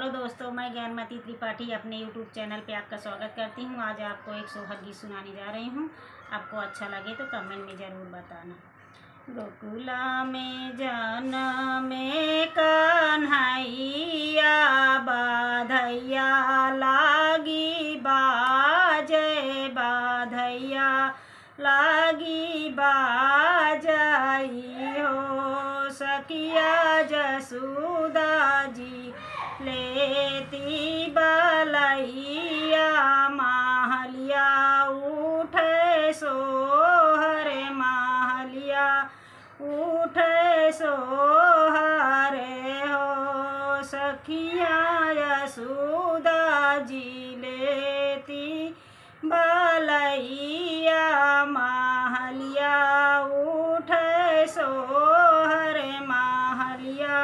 Hello दोस्तों, मैं ज्ञानमती त्रिपाठी अपने यूट्यूब चैनल पे आपका स्वागत करती हूँ। आज आपको एक सोहर गीत सुनाने जा रही हूँ। आपको अच्छा लगे तो कमेंट में ज़रूर बताना। गोकुला में जनमे कन्हैया, बाधैया लागी बाजे, बाधैया लागी बाजाई हो। सखिया जसोदा जी लेती बलैया, महलिया उठे सोहरे, महलिया उठे सोहरे हो। सखिया यशोदा जी लेती बलैया, महलिया उठे सोहरे, महलिया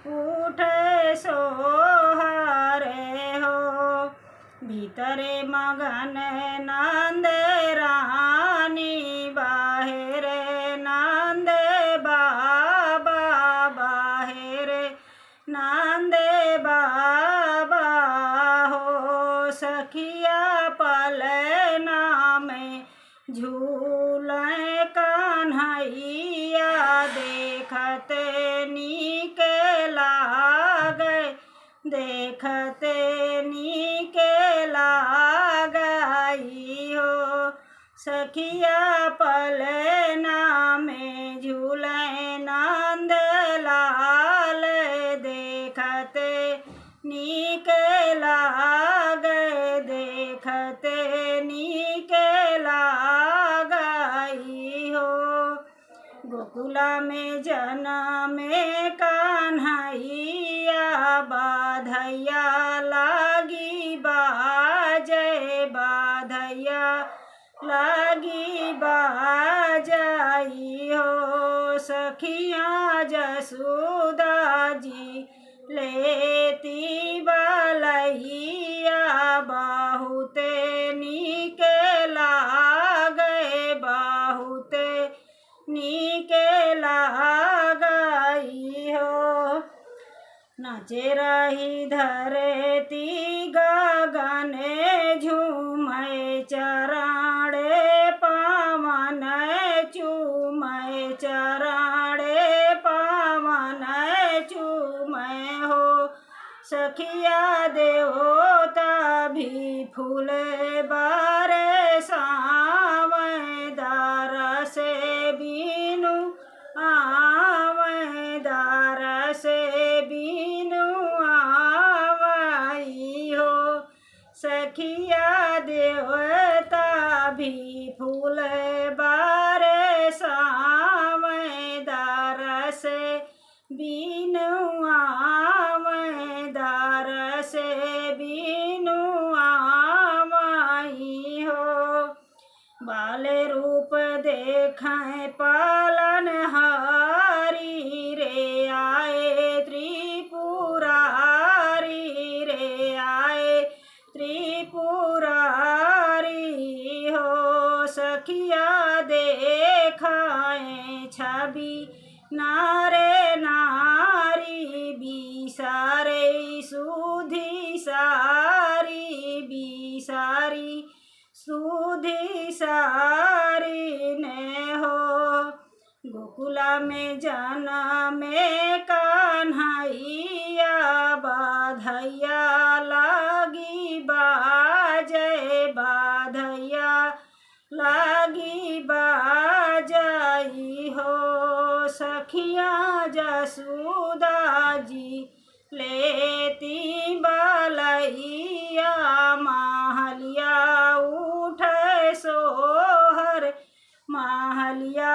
उठे सोहरे हो। भीतरे मगन नंद रानी, बाहरे नंद बाबा, बाहरे नंद बाबा हो। सखिया पलना में झूले कन्हैया, देखते नीक लागे, देखते नीक लागई हो। सखिया पलना में झूले नंद लाल, देखते नीक लागे, देखते नीक लागई हो। गोकुला में जनमे कन्हैया, बाधैया लागी बाजे, बाधैया लागी बाजाई हो। सखिया जसोदा जी लेती बलैया, बहुते नीक लागे, बहुते नीक लागई हो। नाचे रही धरती गगन, झूमे चराणे पवन, चूमे चराणे पवन चूमे हो। सखिया देवता भी फूल बारे सावे, दार से बीनु आवे, दार से बीनु आवई हो। सखिया देवता भी फूल बारे सावे, दार से बीनु आवे, दार से बीनु आवई हो। बाल रूप देखें पालन हारी रे, आए त्रिपुरारी रे, आए त्रिपुरारी हो। सखिया देखाए छवि नारे नारी, बिसारे सुधी सारी, बिसारी सुधी सारी ने हो। गोकुला में जनमे कन्हैया, बाधैया लागी बाजे, बाधैया लागी बाजाई हो। सखिया जसोदा जी लेती बलैया, महलिया उठे सोहर, महलिया